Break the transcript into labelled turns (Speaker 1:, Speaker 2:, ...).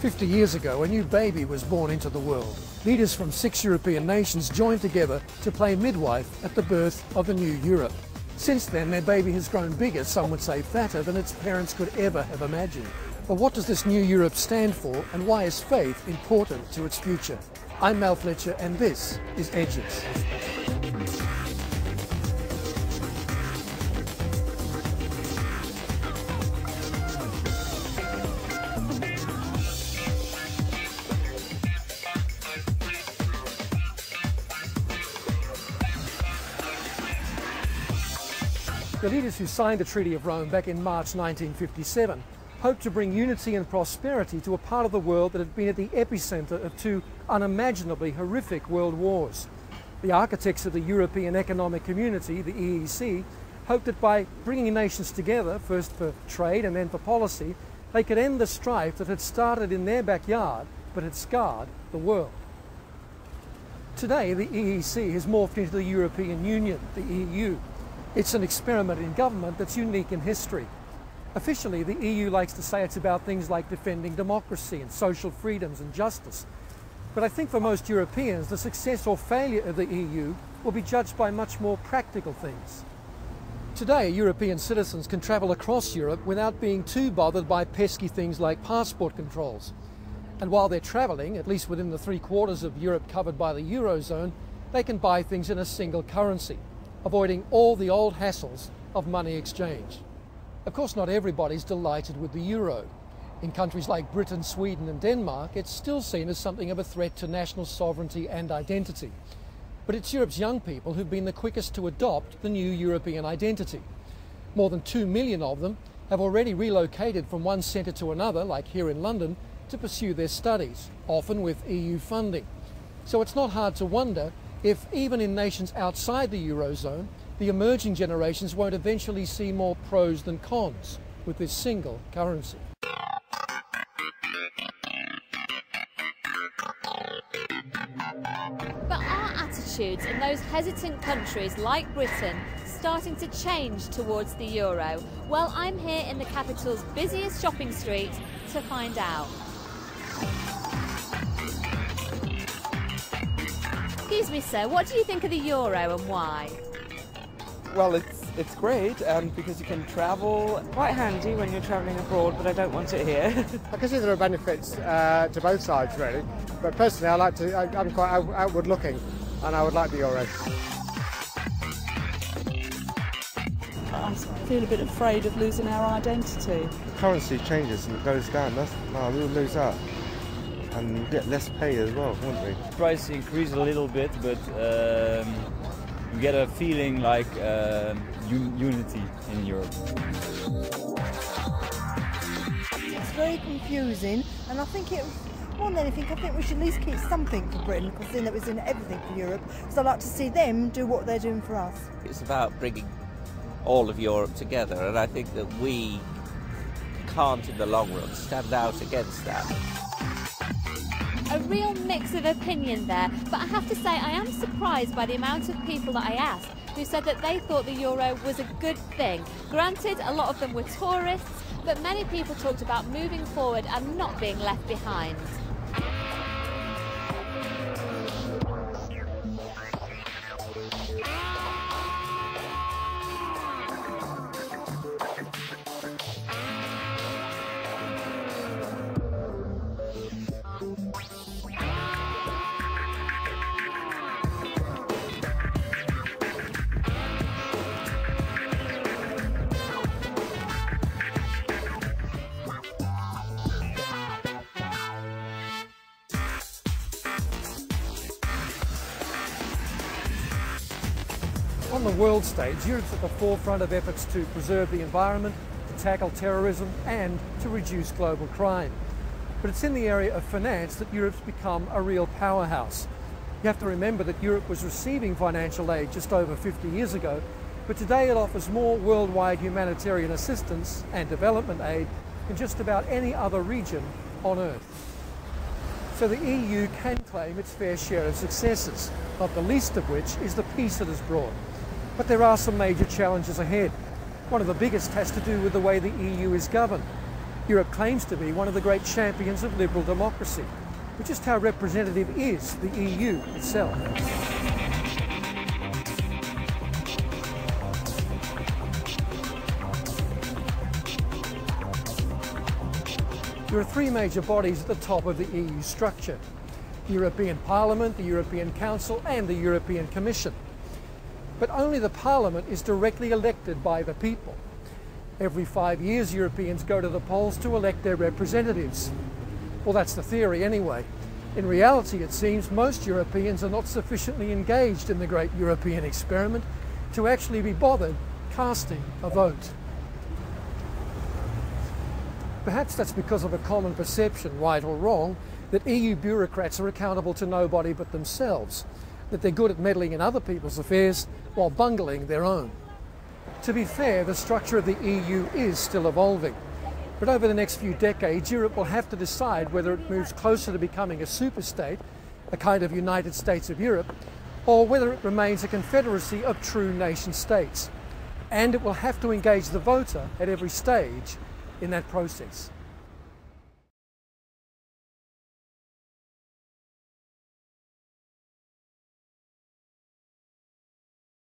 Speaker 1: 50 years ago, a new baby was born into the world. Leaders from 6 European nations joined together to play midwife at the birth of a new Europe. Since then, their baby has grown bigger, some would say fatter, than its parents could ever have imagined. But what does this new Europe stand for, and why is faith important to its future? I'm Fletcher, and this is Edges. The leaders who signed the Treaty of Rome back in March 1957 hoped to bring unity and prosperity to a part of the world that had been at the epicentre of 2 unimaginably horrific world wars. The architects of the European Economic Community, the EEC, hoped that by bringing nations together, first for trade and then for policy, they could end the strife that had started in their backyard but had scarred the world. Today, the EEC has morphed into the European Union, the EU. It's an experiment in government that's unique in history. Officially, the EU likes to say it's about things like defending democracy and social freedoms and justice. But I think for most Europeans, the success or failure of the EU will be judged by much more practical things. Today, European citizens can travel across Europe without being too bothered by pesky things like passport controls. And while they're travelling, at least within the 3/4 of Europe covered by the Eurozone, they can buy things in a single currency, avoiding all the old hassles of money exchange. Of course, not everybody's delighted with the euro. In countries like Britain, Sweden and Denmark, it's still seen as something of a threat to national sovereignty and identity. But it's Europe's young people who've been the quickest to adopt the new European identity. More than 2 million of them have already relocated from one centre to another, like here in London, to pursue their studies, often with EU funding. So it's not hard to wonder if, even in nations outside the Eurozone, the emerging generations won't eventually see more pros than cons with this single currency.
Speaker 2: But are attitudes in those hesitant countries like Britain starting to change towards the euro? Well, I'm here in the capital's busiest shopping street to find out. Excuse me, sir, what do you think of the euro and why?
Speaker 3: Well, it's great because you can travel. Quite handy when you're travelling abroad, but I don't want it here.
Speaker 4: I can see there are benefits to both sides, really. But personally, I'm quite outward looking, and I would like the euro.
Speaker 5: I feel a bit afraid of losing our identity.
Speaker 6: Currency changes and it goes down. We'll lose that. And get less pay as well, won't we?
Speaker 7: Price increased a little bit, but you get a feeling like unity in Europe.
Speaker 8: It's very confusing, and I think more than anything, I think we should at least keep something for Britain, because then it was in everything for Europe. So I'd like to see them do what they're doing for us.
Speaker 9: It's about bringing all of Europe together, and I think that we can't, in the long run, stand out against that.
Speaker 2: A real mix of opinion there, but I have to say I am surprised by the amount of people that I asked who said that they thought the euro was a good thing. Granted, a lot of them were tourists, but many people talked about moving forward and not being left behind.
Speaker 1: On the world stage, Europe's at the forefront of efforts to preserve the environment, to tackle terrorism and to reduce global crime. But it's in the area of finance that Europe's become a real powerhouse. You have to remember that Europe was receiving financial aid just over 50 years ago, but today it offers more worldwide humanitarian assistance and development aid than just about any other region on Earth. So the EU can claim its fair share of successes, not the least of which is the peace it has brought. But there are some major challenges ahead. One of the biggest has to do with the way the EU is governed. Europe claims to be one of the great champions of liberal democracy, but just how representative is the EU itself? There are three major bodies at the top of the EU structure: the European Parliament, the European Council and the European Commission. But only the Parliament is directly elected by the people. Every 5 years Europeans go to the polls to elect their representatives. Well, that's the theory anyway. In reality, it seems most Europeans are not sufficiently engaged in the great European experiment to actually be bothered casting a vote. Perhaps that's because of a common perception, right or wrong, that EU bureaucrats are accountable to nobody but themselves, that they're good at meddling in other people's affairs while bungling their own. To be fair, the structure of the EU is still evolving, but over the next few decades, Europe will have to decide whether it moves closer to becoming a superstate, a kind of United States of Europe, or whether it remains a confederacy of true nation states. And it will have to engage the voter at every stage in that process.